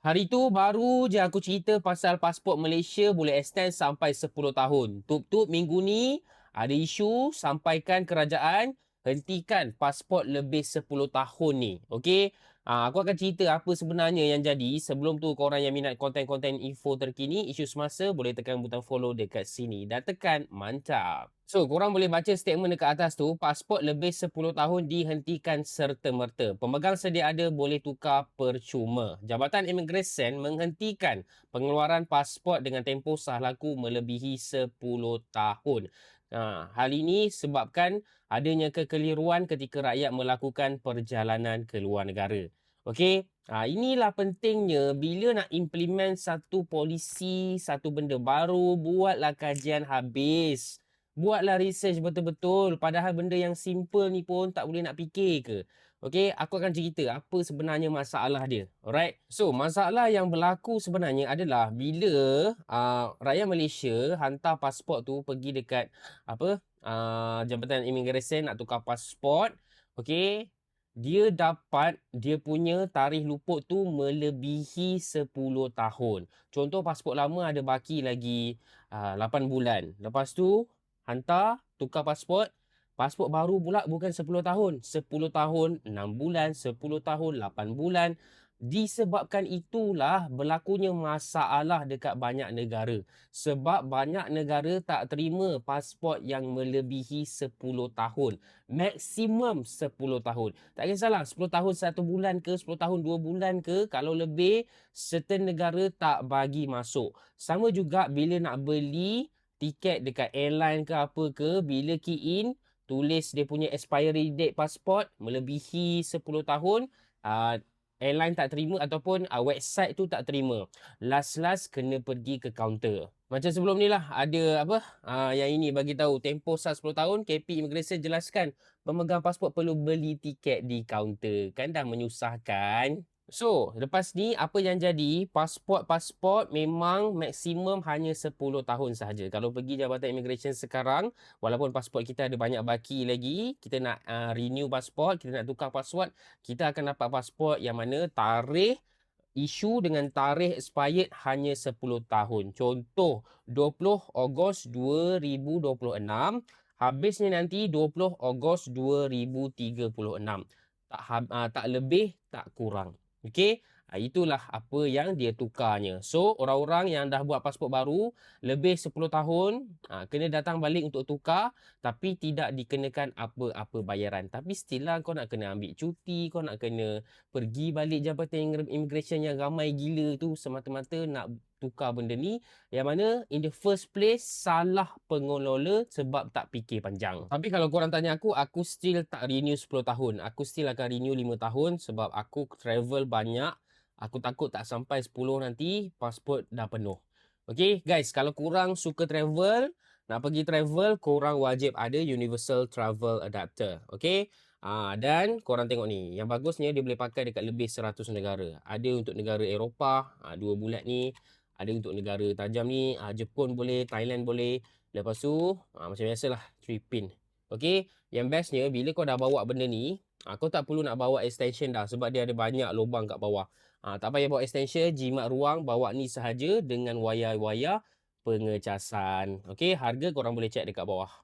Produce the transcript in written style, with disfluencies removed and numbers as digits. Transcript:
Hari tu baru je aku cerita pasal pasport Malaysia boleh extend sampai 10 tahun. Tup-tup minggu ni ada isu sampaikan kerajaan hentikan pasport lebih 10 tahun ni. Okey? Aku akan cerita apa sebenarnya yang jadi. Sebelum tu korang yang minat konten-konten info terkini, isu semasa boleh tekan butang follow dekat sini dan tekan mantap. So, korang boleh baca statement dekat atas tu, pasport lebih 10 tahun dihentikan serta-merta. Pemegang sedia ada boleh tukar percuma. Jabatan Imigresen menghentikan pengeluaran pasport dengan tempoh sah laku melebihi 10 tahun. Hal ini sebabkan adanya kekeliruan ketika rakyat melakukan perjalanan ke luar negara. Okey, inilah pentingnya bila nak implement satu polisi, satu benda baru, buatlah kajian habis. Buatlah research betul-betul. Padahal benda yang simple ni pun tak boleh nak fikir ke. Okey, aku akan cerita apa sebenarnya masalah dia. Alright. So, masalah yang berlaku sebenarnya adalah bila rakyat Malaysia hantar pasport tu pergi dekat Jabatan Imigresen nak tukar pasport. Okey, dia dapat dia punya tarikh luput tu melebihi 10 tahun. Contoh pasport lama ada baki lagi 8 bulan. Lepas tu hantar, tukar pasport. Pasport baru pula bukan 10 tahun. 10 tahun, 6 bulan, 10 tahun, 8 bulan. Disebabkan itulah berlakunya masalah dekat banyak negara. Sebab banyak negara tak terima pasport yang melebihi 10 tahun. Maksimum 10 tahun. Tak kisahlah 10 tahun 1 bulan ke, 10 tahun 2 bulan ke. Kalau lebih, certain negara tak bagi masuk. Sama juga bila nak beli tiket dekat airline ke apa ke, bila key in tulis dia punya expiry date pasport melebihi 10 tahun, airline tak terima ataupun website tu tak terima. Last kena pergi ke kaunter. Macam sebelum ni lah ada yang ini bagi tahu tempoh sah 10 tahun KP Immigration jelaskan pemegang pasport perlu beli tiket di kaunter. Kan dah menyusahkan. So, lepas ni apa yang jadi, pasport-pasport memang maksimum hanya 10 tahun sahaja. Kalau pergi Jabatan Immigration sekarang, walaupun pasport kita ada banyak baki lagi, kita nak renew pasport, kita nak tukar pasport, kita akan dapat pasport yang mana tarikh isu dengan tarikh expired hanya 10 tahun. Contoh, 20 Ogos 2026, habisnya nanti 20 Ogos 2036. Tak lebih, tak kurang. Okey, itulah apa yang dia tukarnya. So, orang-orang yang dah buat pasport baru lebih 10 tahun, kena datang balik untuk tukar tapi tidak dikenakan apa-apa bayaran. Tapi still lah kau nak kena ambil cuti, kau nak kena pergi balik Jabatan Immigration yang ramai gila tu semata-mata nak tukar benda ni, yang mana in the first place salah pengelola sebab tak fikir panjang. Tapi kalau korang tanya aku still tak renew 10 tahun. Aku still akan renew 5 tahun sebab aku travel banyak. Aku takut tak sampai 10 nanti pasport dah penuh. Okay guys, kalau korang suka travel, nak pergi travel, korang wajib ada Universal Travel Adapter. Okay. Dan korang tengok ni, yang bagusnya dia boleh pakai dekat lebih 100 negara. Ada untuk negara Eropah, 2 bulat ni. Ada untuk negara tajam ni, Jepun boleh, Thailand boleh. Lepas tu, macam biasalah, 3 pin. Okay, yang bestnya bila kau dah bawa benda ni, kau tak perlu nak bawa extension dah sebab dia ada banyak lubang kat bawah. Tak payah bawa extension, jimat ruang, bawa ni sahaja dengan wayar-wayar pengecasan. Okay, harga korang boleh check dekat bawah.